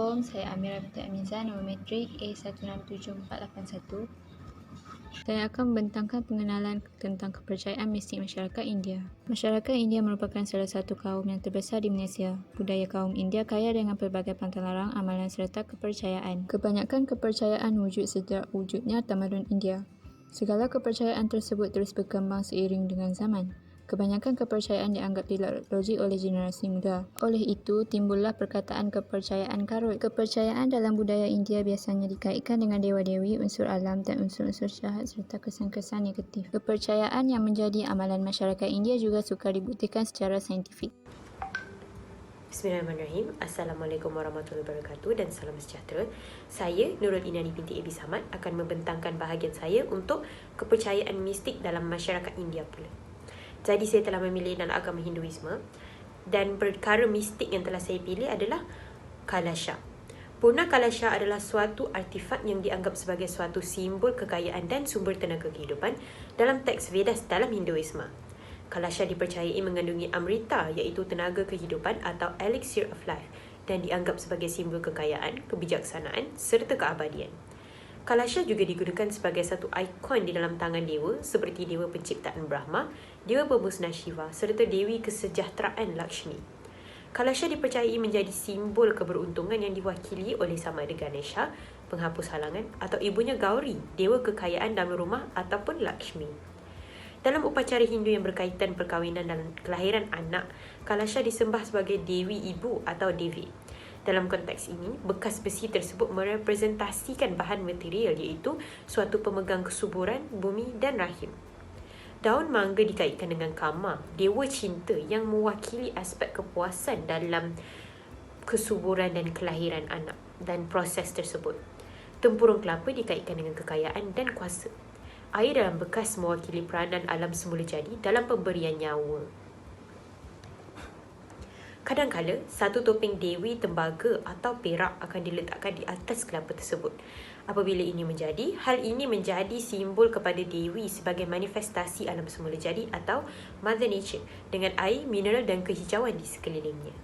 Assalamualaikum, saya Amira binti Amizah, nombor matrik A167481. Saya akan membentangkan pengenalan tentang kepercayaan mistik masyarakat India. Masyarakat India merupakan salah satu kaum yang terbesar di Malaysia. Budaya kaum India kaya dengan pelbagai pantang larang, amalan serta kepercayaan. Kebanyakan kepercayaan wujud sejak wujudnya tamadun India. Segala kepercayaan tersebut terus berkembang seiring dengan zaman. Kebanyakan kepercayaan dianggap tidak logik oleh generasi muda. Oleh itu, timbullah perkataan kepercayaan karut. Kepercayaan dalam budaya India biasanya dikaitkan dengan dewa-dewi, unsur alam dan unsur-unsur jahat serta kesan-kesan negatif. Kepercayaan yang menjadi amalan masyarakat India juga sukar dibuktikan secara saintifik. Bismillahirrahmanirrahim. Assalamualaikum warahmatullahi wabarakatuh dan salam sejahtera. Saya Nurul Inani binti Abi Samad akan membentangkan bahagian saya untuk kepercayaan mistik dalam masyarakat India pula. Jadi saya telah memilih dalam agama Hinduisme dan perkara mistik yang telah saya pilih adalah Kalasha. Purna Kalasha adalah suatu artifak yang dianggap sebagai suatu simbol kekayaan dan sumber tenaga kehidupan dalam teks Vedas dalam Hinduisme. Kalasha dipercayai mengandungi amrita iaitu tenaga kehidupan atau elixir of life dan dianggap sebagai simbol kekayaan, kebijaksanaan serta keabadian. Kalasha juga digunakan sebagai satu ikon di dalam tangan dewa seperti dewa penciptaan Brahma, dewa pemusnah Shiva serta dewi kesejahteraan Lakshmi. Kalasha dipercayai menjadi simbol keberuntungan yang diwakili oleh sama ada Ganesha, penghapus halangan, atau ibunya Gauri, dewa kekayaan dalam rumah ataupun Lakshmi. Dalam upacara Hindu yang berkaitan perkahwinan dan kelahiran anak, Kalasha disembah sebagai dewi ibu atau Devi. Dalam konteks ini, bekas besi tersebut merepresentasikan bahan material iaitu suatu pemegang kesuburan, bumi dan rahim. Daun mangga dikaitkan dengan Kama, dewa cinta yang mewakili aspek kepuasan dalam kesuburan dan kelahiran anak dan proses tersebut. Tempurung kelapa dikaitkan dengan kekayaan dan kuasa. Air dalam bekas mewakili peranan alam semula jadi dalam pemberian nyawa. Kadang-kala, satu topeng dewi tembaga atau perak akan diletakkan di atas kelapa tersebut. Apabila ini menjadi, hal ini menjadi simbol kepada dewi sebagai manifestasi alam semula jadi atau Mother Nature dengan air, mineral dan kehijauan di sekelilingnya.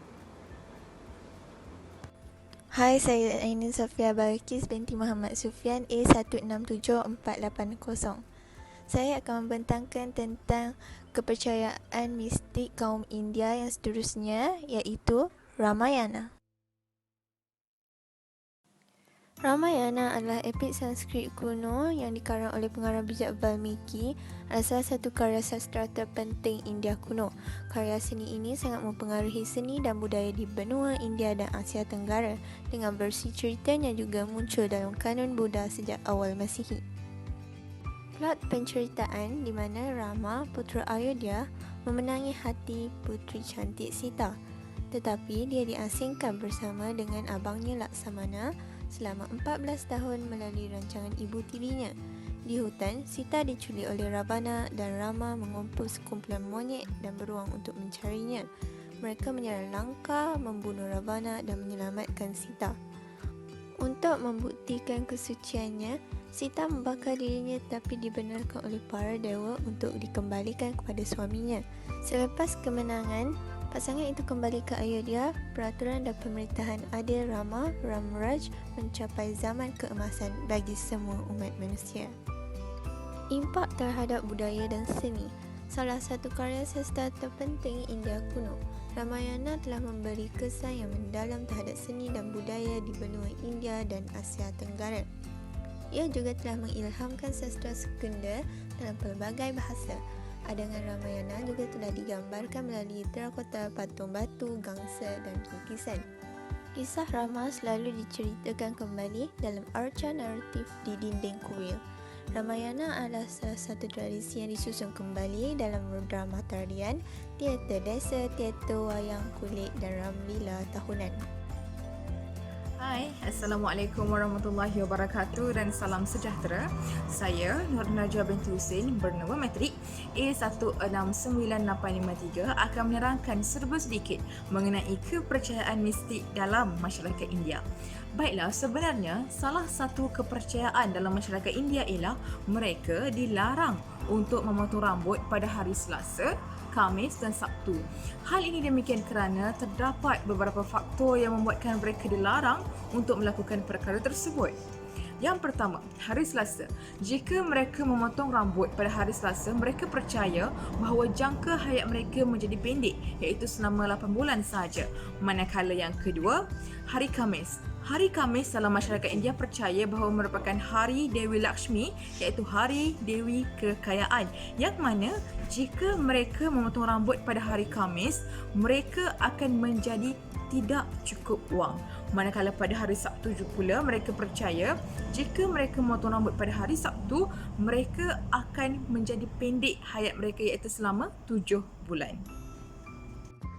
Hai, saya Ainin Sofia Balkis binti Muhammad Sufian A167480. Saya akan membentangkan tentang kepercayaan mistik kaum India yang seterusnya iaitu Ramayana. Ramayana adalah epik Sanskrit kuno yang dikarang oleh pengarang bijak Valmiki, adalah salah satu karya sastra terpenting India kuno. Karya seni ini sangat mempengaruhi seni dan budaya di benua India dan Asia Tenggara, dengan versi ceritanya juga muncul dalam kanun Buddha sejak awal Masihi. Plot penceritaan di mana Rama, putera Ayodhya, memenangi hati puteri cantik Sita, tetapi dia diasingkan bersama dengan abangnya Laksamana selama 14 tahun melalui rancangan ibu tirinya. Di hutan, Sita diculik oleh Ravana dan Rama mengumpul sekumpulan monyet dan beruang untuk mencarinya. Mereka menyerang Lanka, membunuh Ravana dan menyelamatkan Sita. Untuk membuktikan kesuciannya, Sita membakar dirinya tetapi dibenarkan oleh para dewa untuk dikembalikan kepada suaminya. Selepas kemenangan, pasangan itu kembali ke Ayodhya. Peraturan dan pemerintahan adil Rama, Ramraj mencapai zaman keemasan bagi semua umat manusia. Impak terhadap budaya dan seni. Salah satu karya sastra terpenting India kuno, Ramayana telah memberi kesan yang mendalam terhadap seni dan budaya di benua India dan Asia Tenggara. Ia juga telah mengilhamkan sastra sekunder dalam pelbagai bahasa. Adegan Ramayana juga telah digambarkan melalui terakota, patung batu, gangsa dan lukisan. Kisah Rama selalu diceritakan kembali dalam arca naratif di dinding kuil. Ramayana adalah salah satu tradisi yang disusun kembali dalam drama tarian, teater desa, teater wayang kulit dan ramlila tahunan. Hai, Assalamualaikum warahmatullahi wabarakatuh dan salam sejahtera. Saya Nur Najwa binti Husin bernombor matrik A169853 akan menerangkan serba sedikit mengenai kepercayaan mistik dalam masyarakat India. Baiklah, sebenarnya salah satu kepercayaan dalam masyarakat India ialah mereka dilarang untuk memotong rambut pada hari Selasa, Khamis dan Sabtu. Hal ini demikian kerana terdapat beberapa faktor yang membuatkan mereka dilarang untuk melakukan perkara tersebut. Yang pertama, hari Selasa. Jika mereka memotong rambut pada hari Selasa, mereka percaya bahawa jangka hayat mereka menjadi pendek, iaitu selama 8 bulan sahaja. Manakala yang kedua, hari Khamis. Hari Khamis dalam masyarakat India percaya bahawa merupakan hari Dewi Lakshmi, iaitu hari Dewi Kekayaan, yang mana jika mereka memotong rambut pada hari Khamis, mereka akan menjadi tidak cukup wang. Manakala pada hari Sabtu pula mereka percaya jika mereka memotong rambut pada hari Sabtu, mereka akan menjadi pendek hayat mereka, iaitu selama 7 bulan.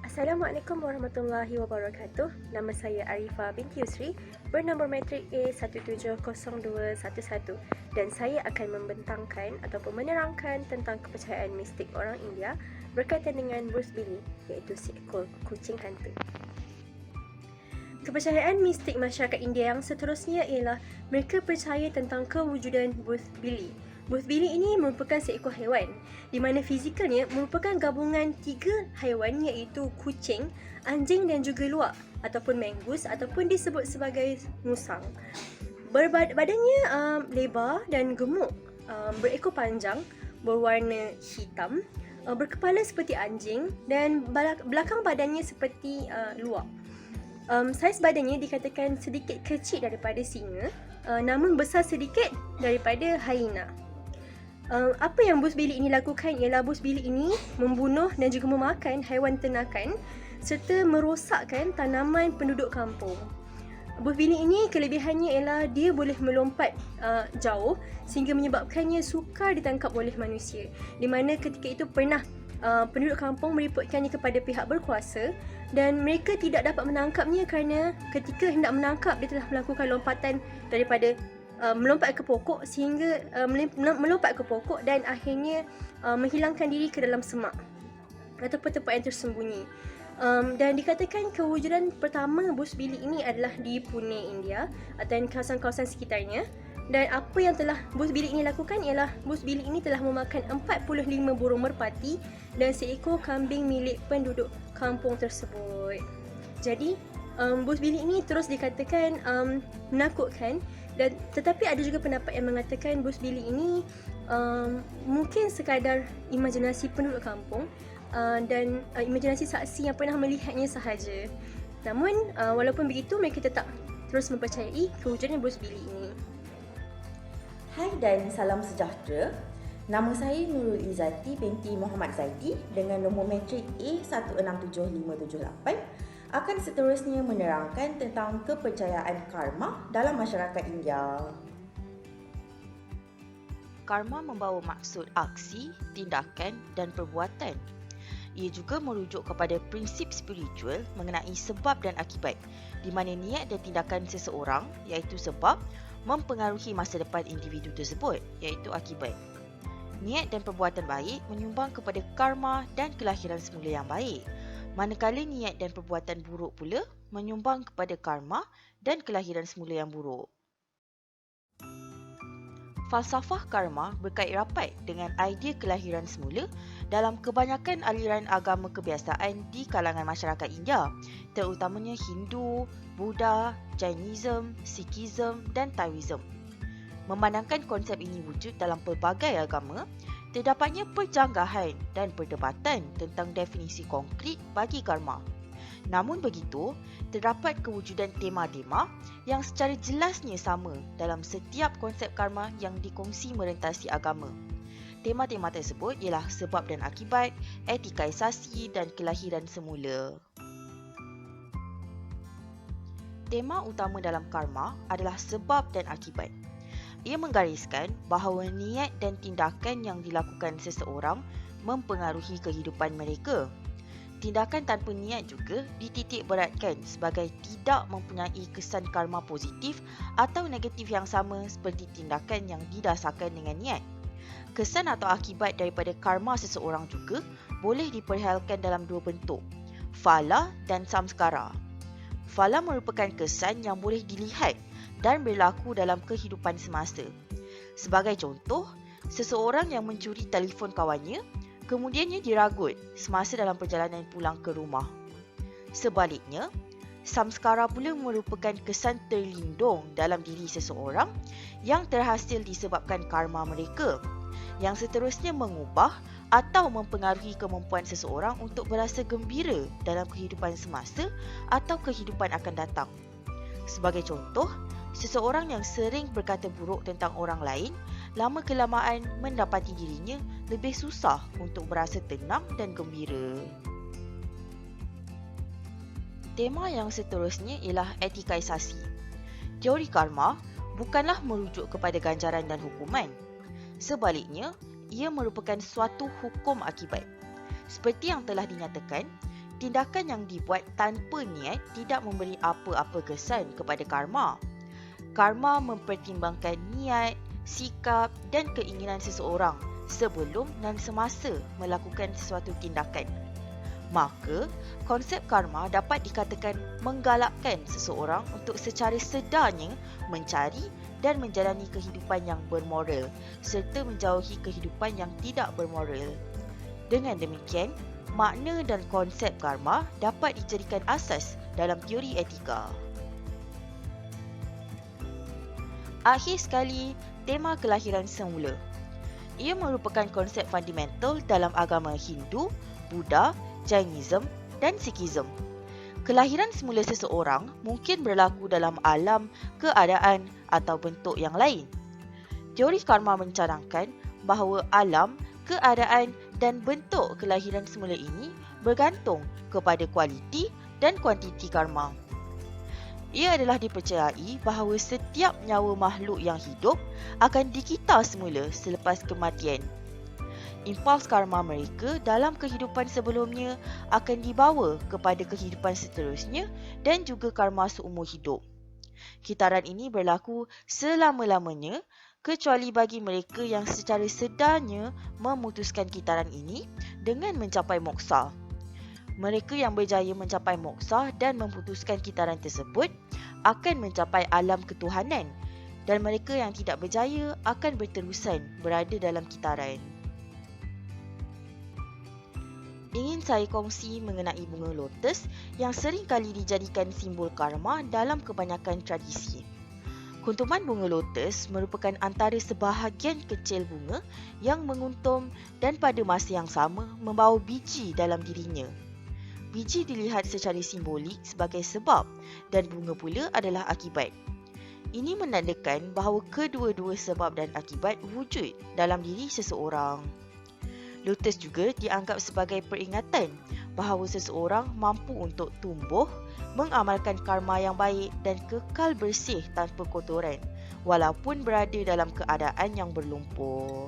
Assalamualaikum warahmatullahi wabarakatuh. Nama saya Arifah binti Yusri, bernombor matrik A170211 dan saya akan membentangkan ataupun menerangkan tentang kepercayaan mistik orang India berkaitan dengan Bruce Billy, iaitu seekor kucing hantu. Kepercayaan mistik masyarakat India yang seterusnya ialah mereka percaya tentang kewujudan Bruce Billy. Bruce Billy ini merupakan seekor haiwan di mana fizikalnya merupakan gabungan 3 haiwan, iaitu kucing, anjing dan juga luwak ataupun mongoose ataupun disebut sebagai musang. Badannya lebar dan gemuk, berekor panjang, berwarna hitam, berkepala seperti anjing dan belakang badannya seperti luwak. Saiz badannya dikatakan sedikit kecil daripada singa, namun besar sedikit daripada hyena. Apa yang Bruce Billy ini lakukan ialah Bruce Billy ini membunuh dan juga memakan haiwan ternakan serta merosakkan tanaman penduduk kampung. Bruce Billy ini kelebihannya ialah dia boleh melompat jauh sehingga menyebabkannya sukar ditangkap oleh manusia, di mana ketika itu pernah penduduk kampung meriportkannya kepada pihak berkuasa dan mereka tidak dapat menangkapnya kerana ketika hendak menangkap dia telah melakukan lompatan daripada melompat ke pokok sehingga melompat ke pokok dan akhirnya menghilangkan diri ke dalam semak ataupun tempat yang tersembunyi. Dan dikatakan kewujudan pertama Bruce Billy ini adalah di Pune, India atau kawasan-kawasan sekitarnya. Dan apa yang telah Bruce Billy ini lakukan ialah Bruce Billy ini telah memakan 45 burung merpati dan seekor kambing milik penduduk kampung tersebut. Jadi Bruce Billy ini terus dikatakan menakutkan, dan tetapi ada juga pendapat yang mengatakan Bruce Billy ini mungkin sekadar imajinasi penduduk kampung dan imajinasi saksi yang pernah melihatnya sahaja. Namun walaupun begitu, mereka tetap terus mempercayai kewujudan Bruce Billy ini. Hai dan salam sejahtera. Nama saya Nurul Izzati binti Muhammad Zaidi dengan nombor matrik A167578 akan seterusnya menerangkan tentang kepercayaan karma dalam masyarakat India. Karma membawa maksud aksi, tindakan dan perbuatan. Ia juga merujuk kepada prinsip spiritual mengenai sebab dan akibat, di mana niat dan tindakan seseorang, iaitu sebab, mempengaruhi masa depan individu tersebut, iaitu akibat. Niat dan perbuatan baik menyumbang kepada karma dan kelahiran semula yang baik, manakala niat dan perbuatan buruk pula menyumbang kepada karma dan kelahiran semula yang buruk. Falsafah karma berkait rapat dengan idea kelahiran semula dalam kebanyakan aliran agama kebiasaan di kalangan masyarakat India, terutamanya Hindu, Buddha, Jainism, Sikhism dan Taoism. Memandangkan konsep ini wujud dalam pelbagai agama, terdapatnya perjanggahan dan perdebatan tentang definisi konkret bagi karma. Namun begitu, terdapat kewujudan tema-tema yang secara jelasnya sama dalam setiap konsep karma yang dikongsi merentasi agama. Tema-tema tersebut ialah sebab dan akibat, etikaisasi dan kelahiran semula. Tema utama dalam karma adalah sebab dan akibat. Ia menggariskan bahawa niat dan tindakan yang dilakukan seseorang mempengaruhi kehidupan mereka. Tindakan tanpa niat juga dititik beratkan sebagai tidak mempunyai kesan karma positif atau negatif yang sama seperti tindakan yang didasarkan dengan niat. Kesan atau akibat daripada karma seseorang juga boleh diperhalkan dalam dua bentuk, phala dan samskara. Phala merupakan kesan yang boleh dilihat dan berlaku dalam kehidupan semasa. Sebagai contoh, seseorang yang mencuri telefon kawannya, kemudiannya diragut semasa dalam perjalanan pulang ke rumah. Sebaliknya, samskara pula merupakan kesan terlindung dalam diri seseorang yang terhasil disebabkan karma mereka, yang seterusnya mengubah atau mempengaruhi kemampuan seseorang untuk berasa gembira dalam kehidupan semasa atau kehidupan akan datang. Sebagai contoh, seseorang yang sering berkata buruk tentang orang lain, lama kelamaan mendapati dirinya lebih susah untuk berasa tenang dan gembira. Tema yang seterusnya ialah etikaisasi. Teori karma bukanlah merujuk kepada ganjaran dan hukuman. Sebaliknya, ia merupakan suatu hukum akibat. Seperti yang telah dinyatakan, tindakan yang dibuat tanpa niat tidak memberi apa-apa kesan kepada karma. Karma mempertimbangkan niat, sikap dan keinginan seseorang sebelum dan semasa melakukan sesuatu tindakan. Maka, konsep karma dapat dikatakan menggalakkan seseorang untuk secara sedarnya mencari dan menjalani kehidupan yang bermoral serta menjauhi kehidupan yang tidak bermoral. Dengan demikian, makna dan konsep karma dapat dijadikan asas dalam teori etika. Akhir sekali, tema kelahiran semula. Ia merupakan konsep fundamental dalam agama Hindu, Buddha, Jainism dan Sikhism. Kelahiran semula seseorang mungkin berlaku dalam alam, keadaan atau bentuk yang lain. Teori karma mencadangkan bahawa alam, keadaan dan bentuk kelahiran semula ini bergantung kepada kualiti dan kuantiti karma. Ia adalah dipercayai bahawa setiap nyawa makhluk yang hidup akan dikita semula selepas kematian. Impuls karma mereka dalam kehidupan sebelumnya akan dibawa kepada kehidupan seterusnya dan juga karma seumur hidup. Kitaran ini berlaku selama-lamanya kecuali bagi mereka yang secara sedarnya memutuskan kitaran ini dengan mencapai moksa. Mereka yang berjaya mencapai moksa dan memutuskan kitaran tersebut akan mencapai alam ketuhanan dan mereka yang tidak berjaya akan berterusan berada dalam kitaran. Ingin saya kongsi mengenai bunga lotus yang sering kali dijadikan simbol karma dalam kebanyakan tradisi. Kuntuman bunga lotus merupakan antara sebahagian kecil bunga yang menguntum dan pada masa yang sama membawa biji dalam dirinya. Biji dilihat secara simbolik sebagai sebab dan bunga pula adalah akibat. Ini menandakan bahawa kedua-dua sebab dan akibat wujud dalam diri seseorang. Lotus juga dianggap sebagai peringatan bahawa seseorang mampu untuk tumbuh, mengamalkan karma yang baik dan kekal bersih tanpa kotoran, walaupun berada dalam keadaan yang berlumpur.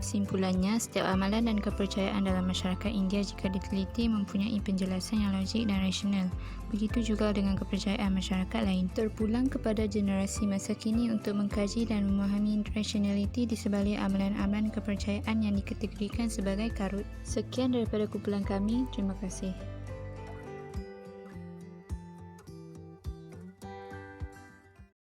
Kesimpulannya, setiap amalan dan kepercayaan dalam masyarakat India jika diteliti mempunyai penjelasan yang logik dan rasional. Begitu juga dengan kepercayaan masyarakat lain. Terpulang kepada generasi masa kini untuk mengkaji dan memahami rasionaliti di sebalik amalan-amalan kepercayaan yang dikategorikan sebagai karut. Sekian daripada kumpulan kami. Terima kasih.